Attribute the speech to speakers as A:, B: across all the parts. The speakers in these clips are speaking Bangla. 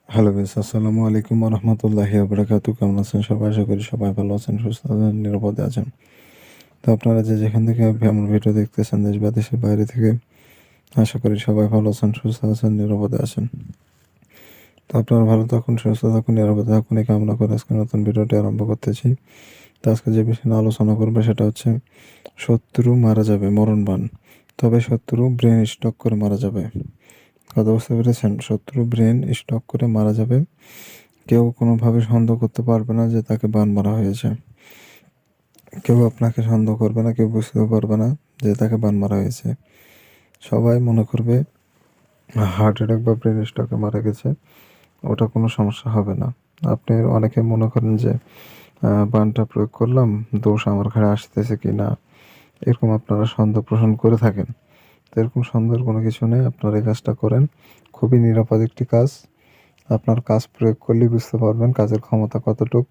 A: হ্যালো বেশ, আসসালামু আলাইকুম রহমতুল্লাহি বারাকাতু। কেমন আছেন সবাই? আশা করি সবাই ভালো আছেন, সুস্থ আছেন, নিরাপদে আছেন। তো আপনারা যে যেখান থেকে আমার ভিডিও দেখতেছেন, দেশ বা দেশের বাইরে থেকে, আশা করি সবাই ভালো আছেন, সুস্থ আছেন, নিরাপদে আছেন। তো আপনারা ভালো থাকুন, সুস্থ থাকুন, নিরাপদে থাকুন, এই কামনা করে আজকে নতুন ভিডিওটি আরম্ভ করতেছি। তো আজকে যে বিষয় নিয়ে আলোচনা করবে সেটা হচ্ছে শত্রু মারা যাবে মরণবান, তবে শত্রু ব্রেন স্ট্রোক করে মারা যাবে। কথা বুঝতে পেরেছেন? শত্রু ব্রেন স্ট্রোক করে মারা যাবে। কেউ কোনোভাবে সন্দেহ করতে পারবে না যে তাকে বান মারা হয়েছে। কেউ আপনাকে সন্দেহ করবে না, কেউ বুঝতেও পারবে না যে তাকে বান মারা হয়েছে। সবাই মনে করবে হার্ট অ্যাটাক বা ব্রেন স্ট্রোকে মারা গেছে, ওটা কোনো সমস্যা হবে না। আপনি অনেকে মনে করেন যে বানটা প্রয়োগ করলাম, দোষ আমার ঘাড়ে আসতেছে কি না, এরকম আপনারা সন্দেহ পোষণ করে থাকেন। তো এরকম সন্দেহের কোনো কিছু নেই, আপনারা এই কাজটা করেন। খুবই নিরাপদ একটি কাজ। আপনার কাজ প্রয়োগ করলেই বুঝতে পারবেন কাজের ক্ষমতা কতটুক।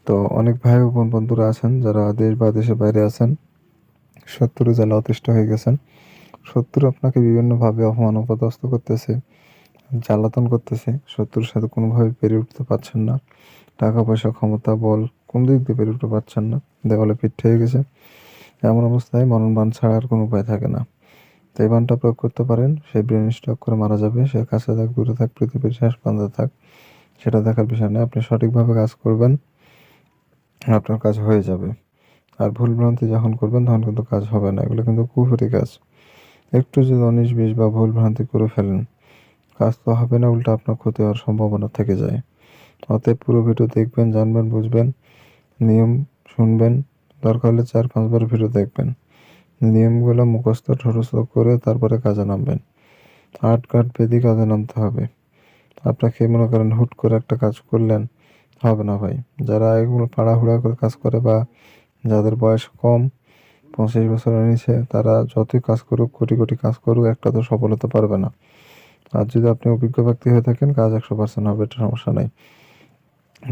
A: তো অনেক ভাই ও বোন বন্ধুরা আছেন যারা দেশ বা দেশের বাইরে আছেন, শত্রু জ্বালা অতিষ্ঠ হয়ে গেছেন। শত্রু আপনাকে বিভিন্নভাবে অপমান অপদস্থ করতেছে, জ্বালাতন করতেছে। শত্রুর সাথে কোনোভাবে পেরে উঠতে পারছেন না। টাকা পয়সা, ক্ষমতা, বল কোন দিক দিয়ে পেরে উঠতে পারছেন না। দেওয়ালে পিঠ হয়ে গেছে। এমন অবস্থায় মরণ বাণ ছাড়া আর কোনো উপায় থাকে না। তো এই বাণটা প্রয়োগ করতে পারেন। সে ব্রেন স্ট্রোক করে মারা যাবে। সে কাছে থাক, দূরে থাক, পৃথিবীর শেষ প্রান্তে থাক, সেটা দেখার বিষয় নয়। আপনি সঠিকভাবে কাজ করবেন, আপনার কাজ হয়ে যাবে। আর ভুলভ্রান্তি যখন করবেন তখন কিন্তু কাজ হবে না। এগুলো কিন্তু কুফরি কাজ। একটু যদি 19-20 বা ভুলভ্রান্তি করে ফেলেন, কাজ তো হবে না, উল্টা আপনার ক্ষতি হওয়ার সম্ভাবনা থেকে যায়। অতএব পুরো ভিডিও দেখবেন, জানবেন, বুঝবেন, নিয়ম শুনবেন। দরকার হলে 4-5 বার ভিডিও দেখবেন। নিয়মগুলো মুখস্থ ঠোঁটস্থ করে তারপরে কাজে নামবেন। আট কাঠ বেঁধে কাজে নামতে হবে। আপনাকে মনে করেন হুট করে একটা কাজ করলেন, হবে না ভাই। যারা এগুলো তাড়াহুড়া করে কাজ করে বা যাদের বয়স কম, 25 বছরের নিচে, তারা যতই কাজ করুক, কোটি কোটি কাজ করুক, একটা তো সফল হতে পারবে না। আর যদি আপনি অভিজ্ঞ ব্যক্তি হয়ে থাকেন, কাজ 100% হবে, এটা সমস্যা নাই।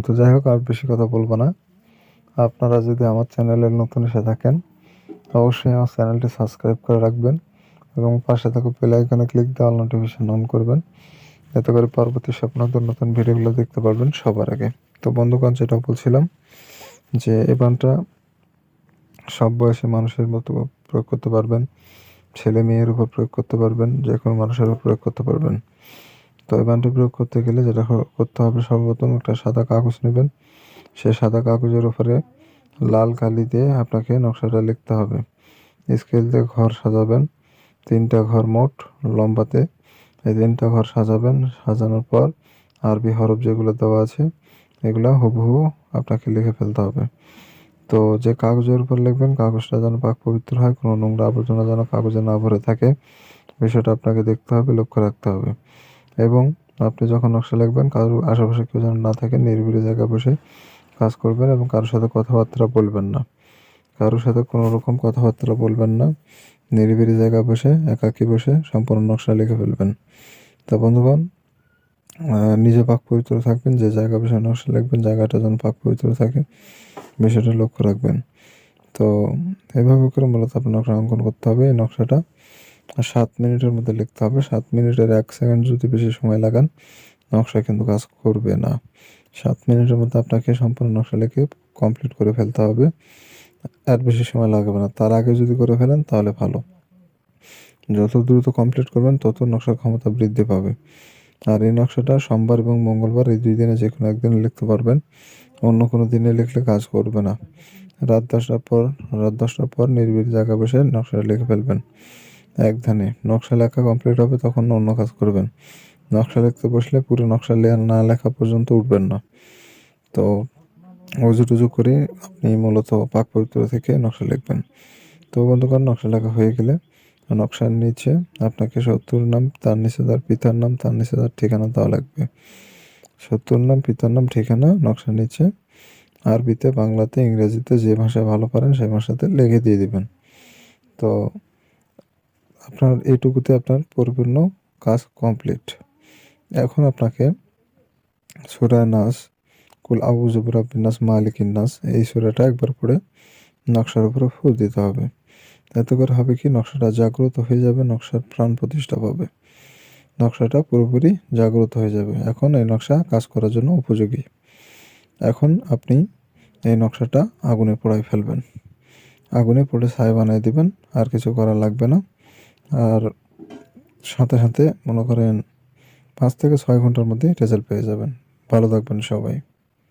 A: তো যাই হোক, আর বেশি কথা বলবো না। আপনারা যদি আমার চ্যানেলে নতুন এসে থাকেন, অবশ্যই আমার চ্যানেলটি সাবস্ক্রাইব করে রাখবেন এবং পাশে থাকা বেল আইকনে ক্লিক দিয়ে অল নোটিফিকেশন অন করবেন। এতে করে পরবর্তী সব নতুন নতুন ভিডিওগুলো দেখতে পারবেন সবার আগে। তো বন্ধুগণ, যেটা বলছিলাম যে এই বানটা সব বয়সী মানুষের মতো প্রয়োগ করতে পারবেন। ছেলে মেয়ের উপর প্রয়োগ করতে পারবেন, যে কোনো মানুষের উপর প্রয়োগ করতে পারবেন। তো এই বানটি প্রয়োগ করতে গেলে যেটা করতে হবে, সর্বপ্রথম একটা সাদা কাগজ নেবেন। সেই সাদা কাগজের উপরে লাল কালি দিয়ে আপনাকে নকশাটা লিখতে হবে। স্কেল দিয়ে ঘর সাজাবেন, 3টা ঘর মোট লম্বাতে। এই 3টা ঘর সাজাবেন। সাজানোর পর আরবি হরফ যেগুলো দেওয়া আছে, এগুলো হুবহু আপনাকে লিখে ফেলতে হবে। তো যে কাগজের উপর লিখবেন, কাগজটা যেন পাক পবিত্র হয়, কোনো নোংরা আবর্জনা যেন কাগজে না ভরে থাকে, বিষয়টা আপনাকে দেখতে হবে, লক্ষ্য রাখতে হবে। এবং আপনি যখন নকশা লিখবেন, কারোর আশেপাশে কেউ যেন না থাকে, নিরিবিলি জায়গায় বসে কাজ করবেন এবং কারোর সাথে কথাবার্তা বলবেন না। কারোর সাথে কোনো রকম কথাবার্তা বলবেন না। নিরিবিলি জায়গায় বসে, একাকী বসে সম্পূর্ণ নকশা লিখে ফেলবেন। তা বন্ধুগণ, নিজে পাক পবিত্র থাকবেন। যে জায়গা বসে নকশা লিখবেন, জায়গাটা যেন পাক পবিত্র থাকে, বিষয়টা লক্ষ্য রাখবেন। তো এভাবে করে মূলত আপনার নকশা অঙ্কন করতে হবে। এই নকশাটা 7 মিনিটের মধ্যে লিখতে হবে। 7 মিনিটের 1 সেকেন্ড যদি বেশি সময় লাগান, নকশা কিন্তু কাজ করবে না। 7 মিনিটের মধ্যে আপনাকে সম্পূর্ণ নকশা লিখে কমপ্লিট করে ফেলতে হবে। আর বেশি সময় লাগবে না। তার আগে যদি করে ফেলেন তাহলে ভালো। যত দ্রুত কমপ্লিট করবেন তত নকশার ক্ষমতা বৃদ্ধি পাবে। আর এই নকশাটা সোমবার এবং মঙ্গলবার, এই 2 দিনে যে কোনো একদিন লিখতে পারবেন। অন্য কোনো দিনে লিখলে কাজ করবে না। রাত 10টার পর নিরিবিলি জায়গায় বসে নকশাটা লিখে ফেলবেন। এক ধ্যানে নকশা লেখা কমপ্লিট হবে, তখন অন্য কাজ করবেন। নকশা লিখতে বসলে পুরো নকশা না লেখা পর্যন্ত উঠবেন না। তো অজু টুজু করে আপনি মূলত পাক পবিত্র থেকে নকশা লিখবেন। তো বন্ধুগণ, নকশা লেখা হয়ে গেলে নকশার নিচে আপনাকে শত্রুর নাম, তার নিচে তার পিতার নাম, তার নিচে তার ঠিকানা দেওয়া লাগবে। শত্রুর নাম, পিতার নাম, ঠিকানা নকশার নিচে আরবিতে, বাংলাতে, ইংরেজিতে, যে ভাষায় ভালো পারেন সেই ভাষাতে লিখে দিয়ে দিবেন। তো আপনার এইটুকুতে আপনার পরিপূর্ণ কাজ কমপ্লিট। এখন আপনাকে সূরা নাস, কুল আউযু বিরাব্বিন নাস, মালিকিন নাস, এই সূরাটা একবার পড়ে নকশার উপরে ফু দিতে হবে। এতে করে হবে কি, নকশাটা জাগ্রত হয়ে যাবে, নকশার প্রাণ প্রতিষ্ঠা পাবে। নকশাটা পুরোপুরি জাগ্রত হয়ে যাবে। এখন এই নকশা কাজ করার জন্য উপযোগী। এখন আপনি এই নকশাটা আগুনে পোড়ায় ফেলবেন। আগুনে পুড়ে ছাই বানিয়ে দিবেন, আর কিছু করা লাগবে না। আর সাথে সাথে মনে করেন 5 থেকে 6 ঘন্টার মধ্যে রেজাল্ট পেয়ে যাবেন। ভালো থাকবেন সবাই।